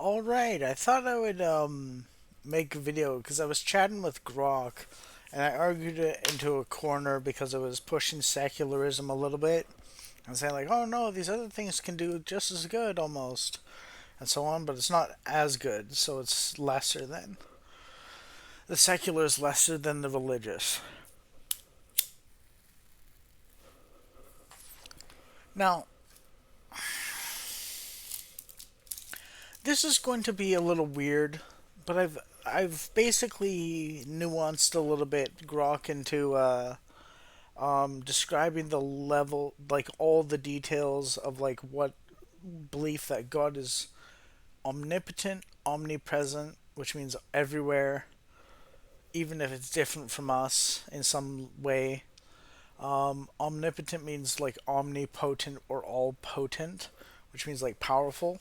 All right, I thought I would make a video because I was chatting with Grok, and I argued it into a corner because I was pushing secularism a little bit and saying like, "Oh no, these other things can do just as good almost," and so on, but it's not as good, so it's lesser than. The secular is lesser than the religious. Now, this is going to be a little weird, but I've basically nuanced a little bit Grok into describing the level, like all the details of like what belief that God is omnipotent, omnipresent, which means everywhere, even if it's different from us in some way. Omnipotent means like omnipotent or all potent, which means like powerful.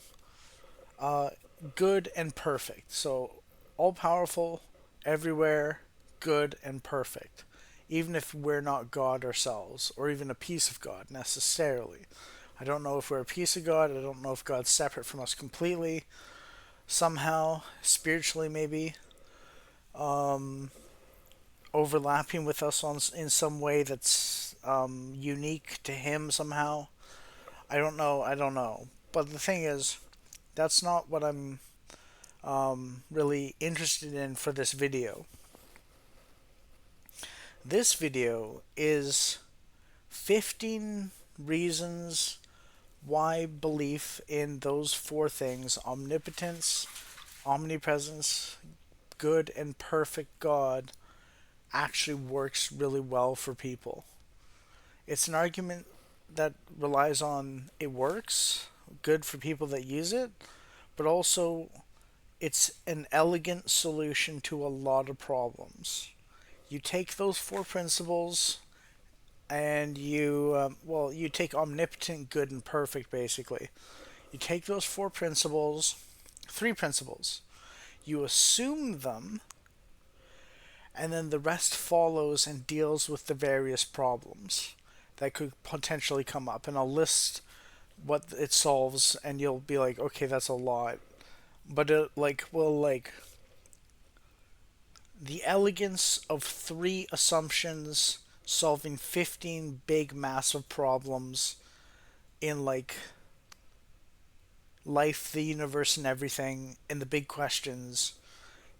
Uh, Good and perfect. So all powerful, everywhere, good and perfect. Even if we're not God ourselves, or even a piece of God necessarily. I don't know if we're a piece of God. I don't know if God's separate from us completely. Somehow, spiritually, maybe overlapping with us in some way that's unique to Him somehow. I don't know. I don't know. But the thing is, that's not what I'm really interested in for this video. This video is 15 reasons why belief in those four things, omnipotence, omnipresence, good and perfect God, actually works really well for people. It's an argument that relies on it works, good for people that use it, but also it's an elegant solution to a lot of problems. You take those four principles and you take omnipotent, good, and perfect basically. You take those four principles, three principles, you assume them, and then the rest follows and deals with the various problems that could potentially come up. And I'll list what it solves, and you'll be like, okay, that's a lot. But it will the elegance of three assumptions solving 15 big massive problems in like life, the universe, and everything, and the big questions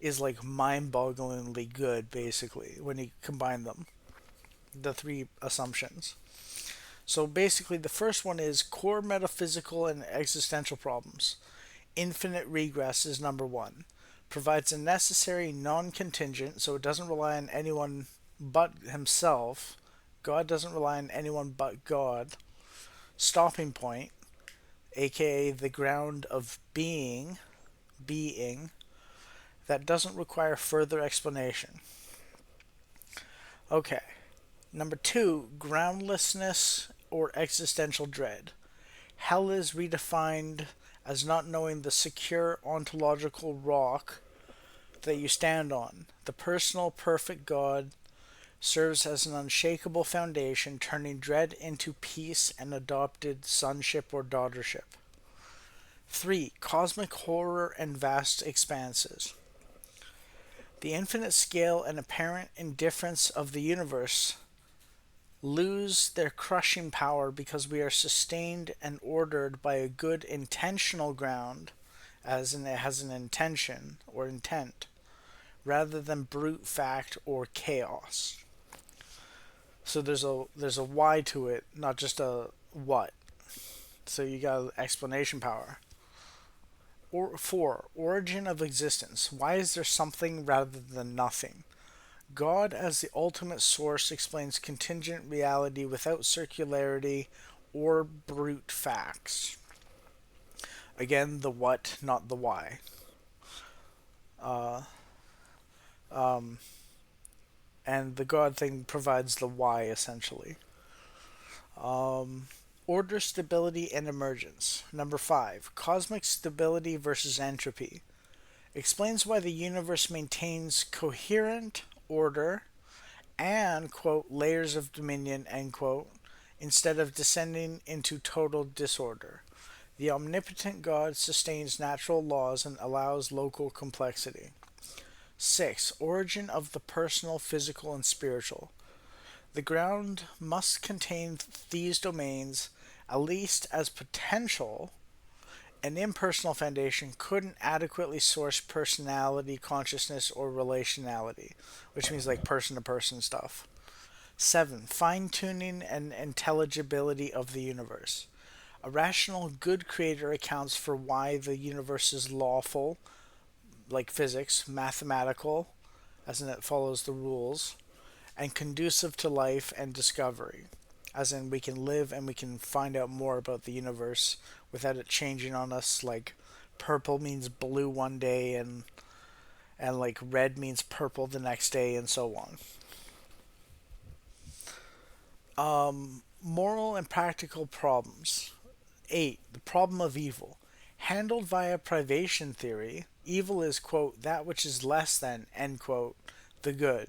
is like mind-bogglingly good basically when you combine them, the three assumptions. So basically the first one is core metaphysical and existential problems. Infinite regress is number one. Provides a necessary non-contingent, so it doesn't rely on anyone but himself. God doesn't rely on anyone but God. Stopping point, aka the ground of being, that doesn't require further explanation. Okay. Number two, groundlessness or existential dread. Hell is redefined as not knowing the secure ontological rock that you stand on. The personal, perfect God serves as an unshakable foundation, turning dread into peace and adopted sonship or daughtership. 3. Cosmic horror and vast expanses. The infinite scale and apparent indifference of the universe lose their crushing power because we are sustained and ordered by a good intentional ground, as in it has an intention or intent, rather than brute fact or chaos. So there's a why to it, not just a what. So you got explanation power. Or 4. Origin of existence. Why is there something rather than nothing? God, as the ultimate source, explains contingent reality without circularity or brute facts. Again, the what, not the why. Uh, um, and the God thing provides the why, essentially. Um, Order, stability, and emergence. Number 5. Cosmic stability versus entropy. Explains why the universe maintains coherent order and, quote, layers of dominion, end quote, instead of descending into total disorder. The omnipotent God sustains natural laws and allows local complexity. 6. Origin of the personal, physical, and spiritual. The ground must contain these domains, at least as potential. An impersonal foundation couldn't adequately source personality, consciousness, or relationality, which means like person to person stuff. 7. Fine tuning and intelligibility of the universe. A rational, good creator accounts for why the universe is lawful, like physics, mathematical, as in it follows the rules, and conducive to life and discovery, as in we can live and we can find out more about the universe without it changing on us, like purple means blue one day and like red means purple the next day and so on. Moral and practical problems. 8. The problem of evil. Handled via privation theory, evil is, quote, that which is less than, end quote, the good.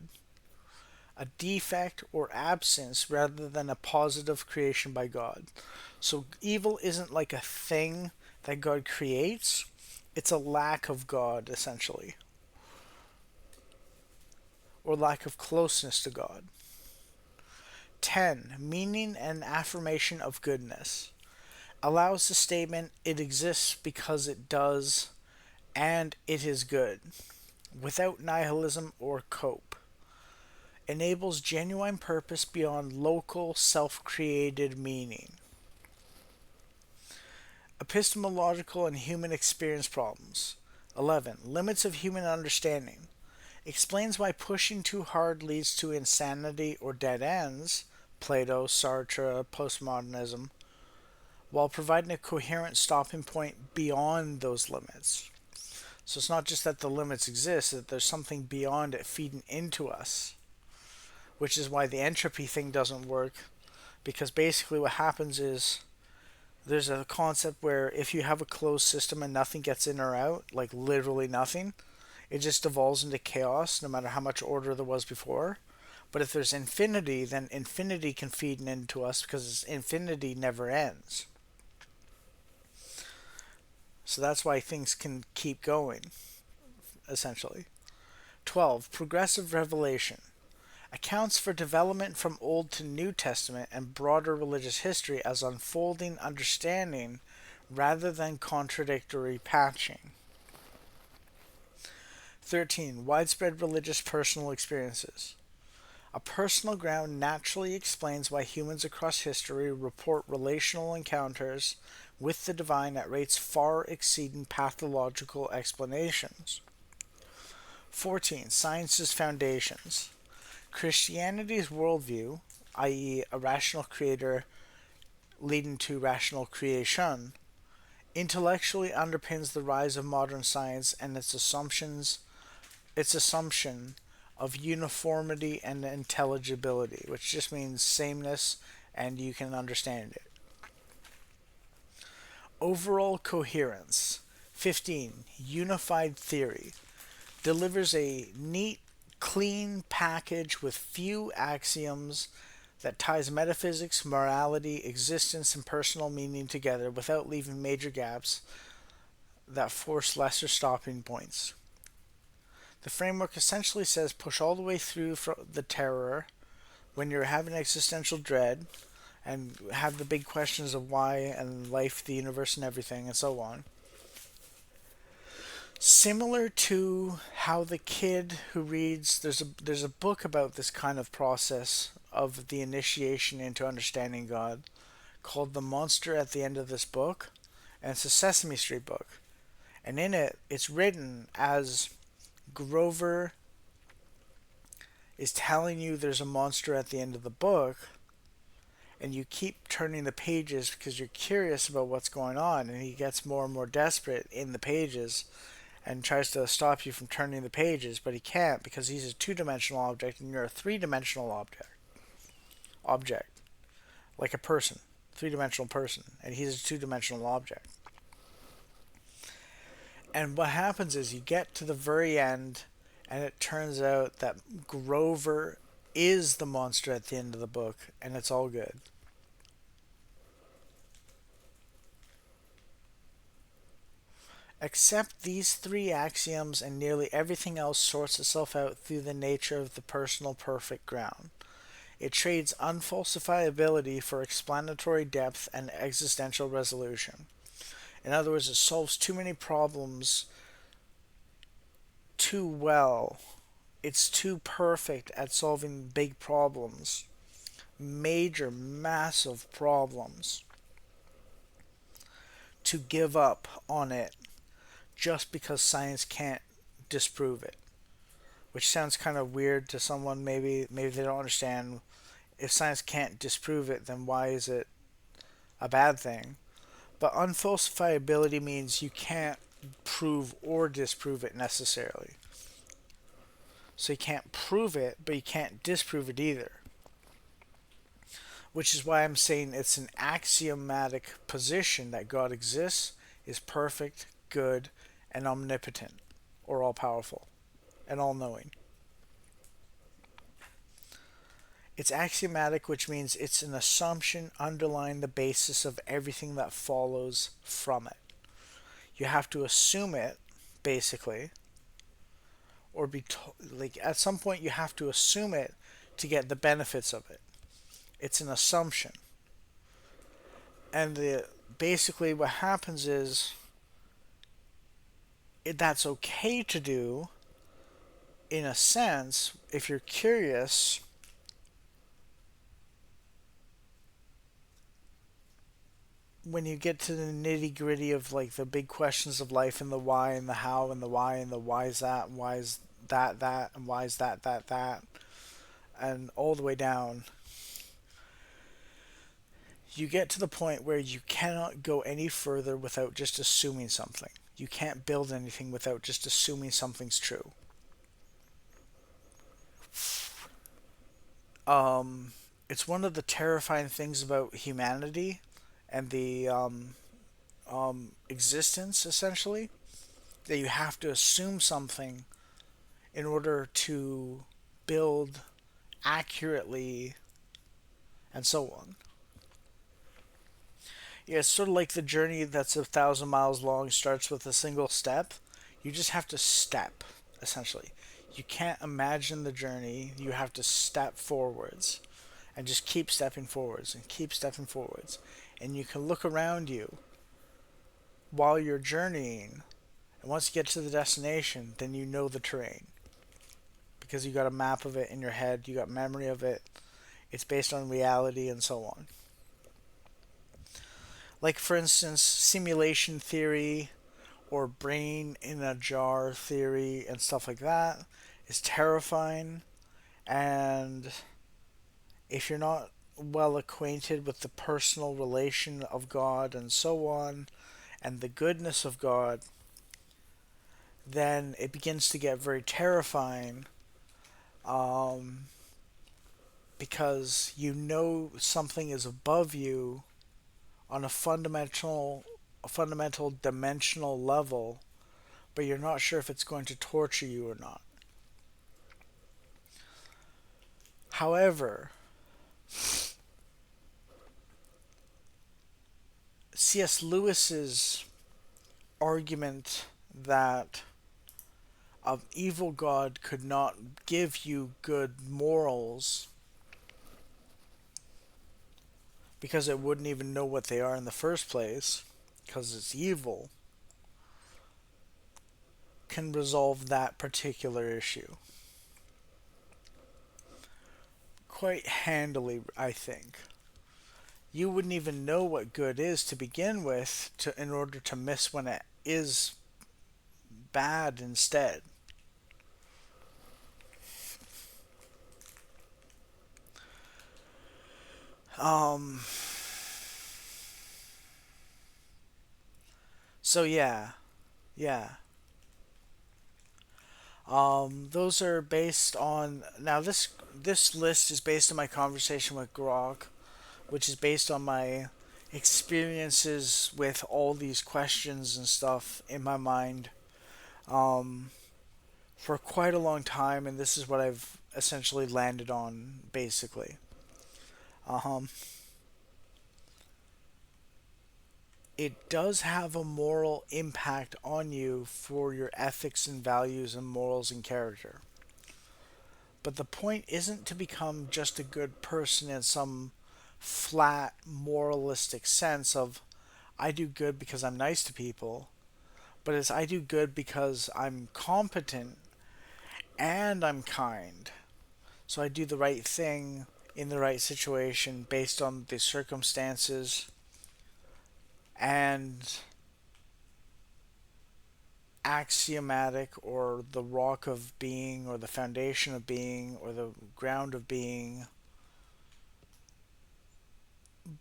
A defect or absence rather than a positive creation by God. So evil isn't like a thing that God creates, it's a lack of God, essentially, or lack of closeness to God. 10. Meaning and affirmation of goodness. Allows the statement, it exists because it does, and it is good, without nihilism or cope. Enables genuine purpose beyond local, self created meaning. Epistemological and human experience problems. 11. Limits of human understanding. Explains why pushing too hard leads to insanity or dead ends, Plato, Sartre, postmodernism, while providing a coherent stopping point beyond those limits. So it's not just that the limits exist, that there's something beyond it feeding into us, which is why the entropy thing doesn't work, because basically what happens is there's a concept where if you have a closed system and nothing gets in or out, like literally nothing, it just devolves into chaos no matter how much order there was before. But if there's infinity, then infinity can feed into us because infinity never ends. So that's why things can keep going, essentially. 12. Progressive revelation. Accounts for development from Old to New Testament and broader religious history as unfolding understanding rather than contradictory patching. 13. Widespread religious personal experiences. A personal ground naturally explains why humans across history report relational encounters with the divine at rates far exceeding pathological explanations. 14. Science's foundations. Christianity's worldview, i.e., a rational creator leading to rational creation, intellectually underpins the rise of modern science and its assumption of uniformity and intelligibility, which just means sameness and you can understand it. Overall coherence. 15. Unified theory. Delivers a neat, clean package with few axioms that ties metaphysics, morality, existence, and personal meaning together without leaving major gaps that force lesser stopping points. The framework essentially says push all the way through the terror when you're having existential dread and have the big questions of why and life, the universe, and everything, and so on. Similar to how the kid who reads, there's a book about this kind of process of the initiation into understanding God called The Monster at the End of This Book, and it's a Sesame Street book. And in it, it's written as Grover is telling you there's a monster at the end of the book, and you keep turning the pages because you're curious about what's going on, and he gets more and more desperate in the pages and tries to stop you from turning the pages, but he can't because he's a two-dimensional object and you're a three-dimensional object, like a person, three-dimensional person, and he's a two-dimensional object. And what happens is you get to the very end and it turns out that Grover is the monster at the end of the book, and it's all good. Accept these three axioms, and nearly everything else sorts itself out through the nature of the personal perfect ground. It trades unfalsifiability for explanatory depth and existential resolution. In other words, it solves too many problems too well. It's too perfect at solving big problems, major, massive problems, to give up on it just because science can't disprove it. Which sounds kind of weird to someone. Maybe they don't understand. If science can't disprove it, then why is it a bad thing? But unfalsifiability means you can't prove or disprove it necessarily. So you can't prove it, but you can't disprove it either. Which is why I'm saying it's an axiomatic position that God exists, is perfect, good, and omnipotent, or all powerful, and all knowing. It's axiomatic, which means it's an assumption underlying the basis of everything that follows from it. You have to assume it, basically, or like at some point you have to assume it to get the benefits of it. It's an assumption, and basically what happens is that's okay to do in a sense if you're curious. When you get to the nitty gritty of like the big questions of life and the why and the how and the why and the why is that and why is that and why is that and all the way down, you get to the point where you cannot go any further without just assuming something. You can't build anything without just assuming something's true. It's one of the terrifying things about humanity and the existence, essentially, that you have to assume something in order to build accurately and so on. Yeah, it's sort of like the journey that's 1,000 miles long starts with a single step. You just have to step, essentially. You can't imagine the journey. You have to step forwards and just keep stepping forwards and keep stepping forwards. And you can look around you while you're journeying. And once you get to the destination, then you know the terrain because you got a map of it in your head, you got memory of it. It's based on reality and so on. Like, for instance, simulation theory or brain in a jar theory and stuff like that is terrifying. And if you're not well acquainted with the personal relation of God and so on, and the goodness of God, then it begins to get very terrifying, um, because you know something is above you on a fundamental dimensional level, but you're not sure if it's going to torture you or not. However, C.S. Lewis's argument that an evil God could not give you good morals because it wouldn't even know what they are in the first place because it's evil, can resolve that particular issue quite handily, I think. You wouldn't even know what good is to begin with in order to miss when it is bad instead. Um so yeah. Yeah. Those are based on now this list is based on my conversation with Grok, which is based on my experiences with all these questions and stuff in my mind, um, for quite a long time, and this is what I've essentially landed on, basically. Um, it does have a moral impact on you for your ethics and values and morals and character. But the point isn't to become just a good person in some flat moralistic sense of I do good because I'm nice to people, but it's I do good because I'm competent and I'm kind. So I do the right thing in the right situation based on the circumstances and axiomatic or the rock of being or the foundation of being or the ground of being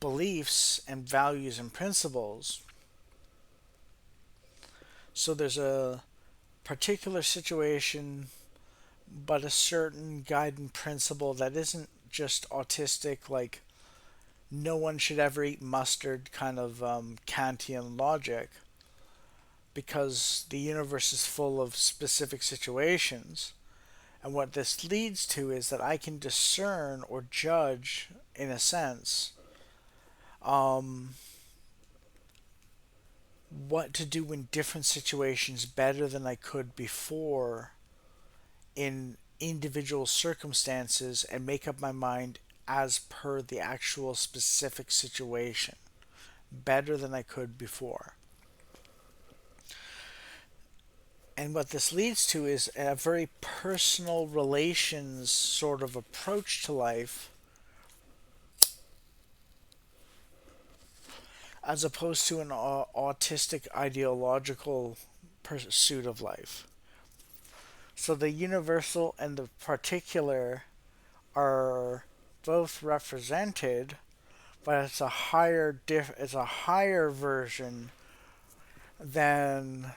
beliefs and values and principles. So there's a particular situation, but a certain guiding principle that isn't just autistic, like no one should ever eat mustard kind of Kantian logic, because the universe is full of specific situations. And what this leads to is that I can discern or judge, in a sense, um, what to do in different situations better than I could before in individual circumstances and make up my mind as per the actual specific situation better than I could before. And what this leads to is a very personal relations sort of approach to life as opposed to an autistic ideological pursuit of life. So the universal and the particular are both represented, but it's a higher version than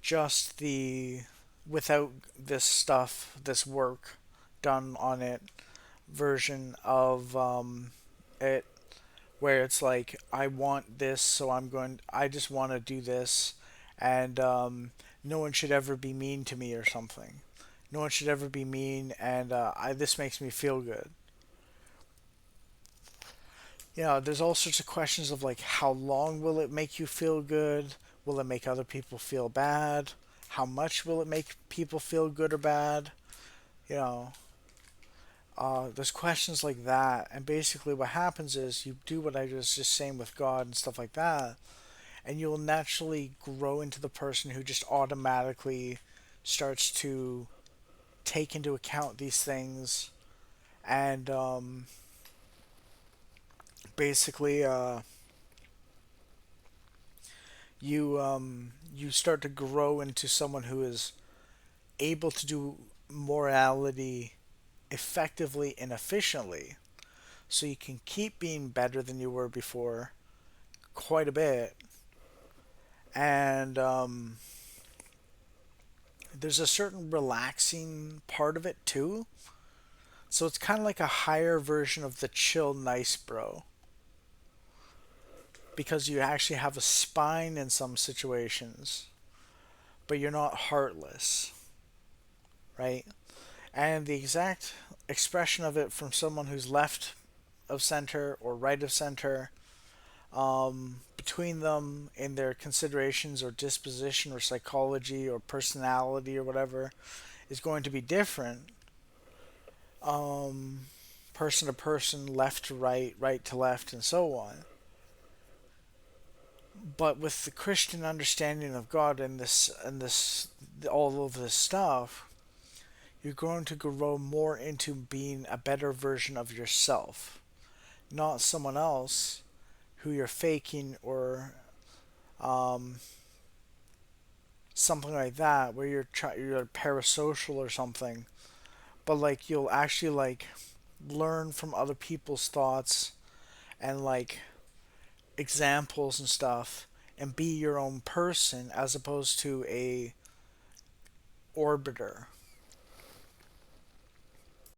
just the without this stuff, this work done on it version of it, where it's like I want this, so I just want to do this, and no one should ever be mean to me or something. No one should ever be mean, and this makes me feel good. There's all sorts of questions of like how long will it make you feel good? Will it make other people feel bad? How much will it make people feel good or bad? You know, there's questions like that, and basically what happens is you do what I was just saying with God and stuff like that, and you'll naturally grow into the person who just automatically starts to take into account these things and basically you start to grow into someone who is able to do morality effectively and efficiently, so you can keep being better than you were before quite a bit. And there's a certain relaxing part of it too. So it's kind of like a higher version of the chill nice bro, because you actually have a spine in some situations, but you're not heartless, right? And the exact expression of it from someone who's left of center or right of center, between them in their considerations or disposition or psychology or personality or whatever, is going to be different. Um, Person to person, left to right, right to left, and so on. But with the Christian understanding of God and this all of this stuff, you're going to grow more into being a better version of yourself, not someone else who you're faking or um, something like that, where you're parasocial or something. But like you'll actually like learn from other people's thoughts and like examples and stuff and be your own person as opposed to a orbiter.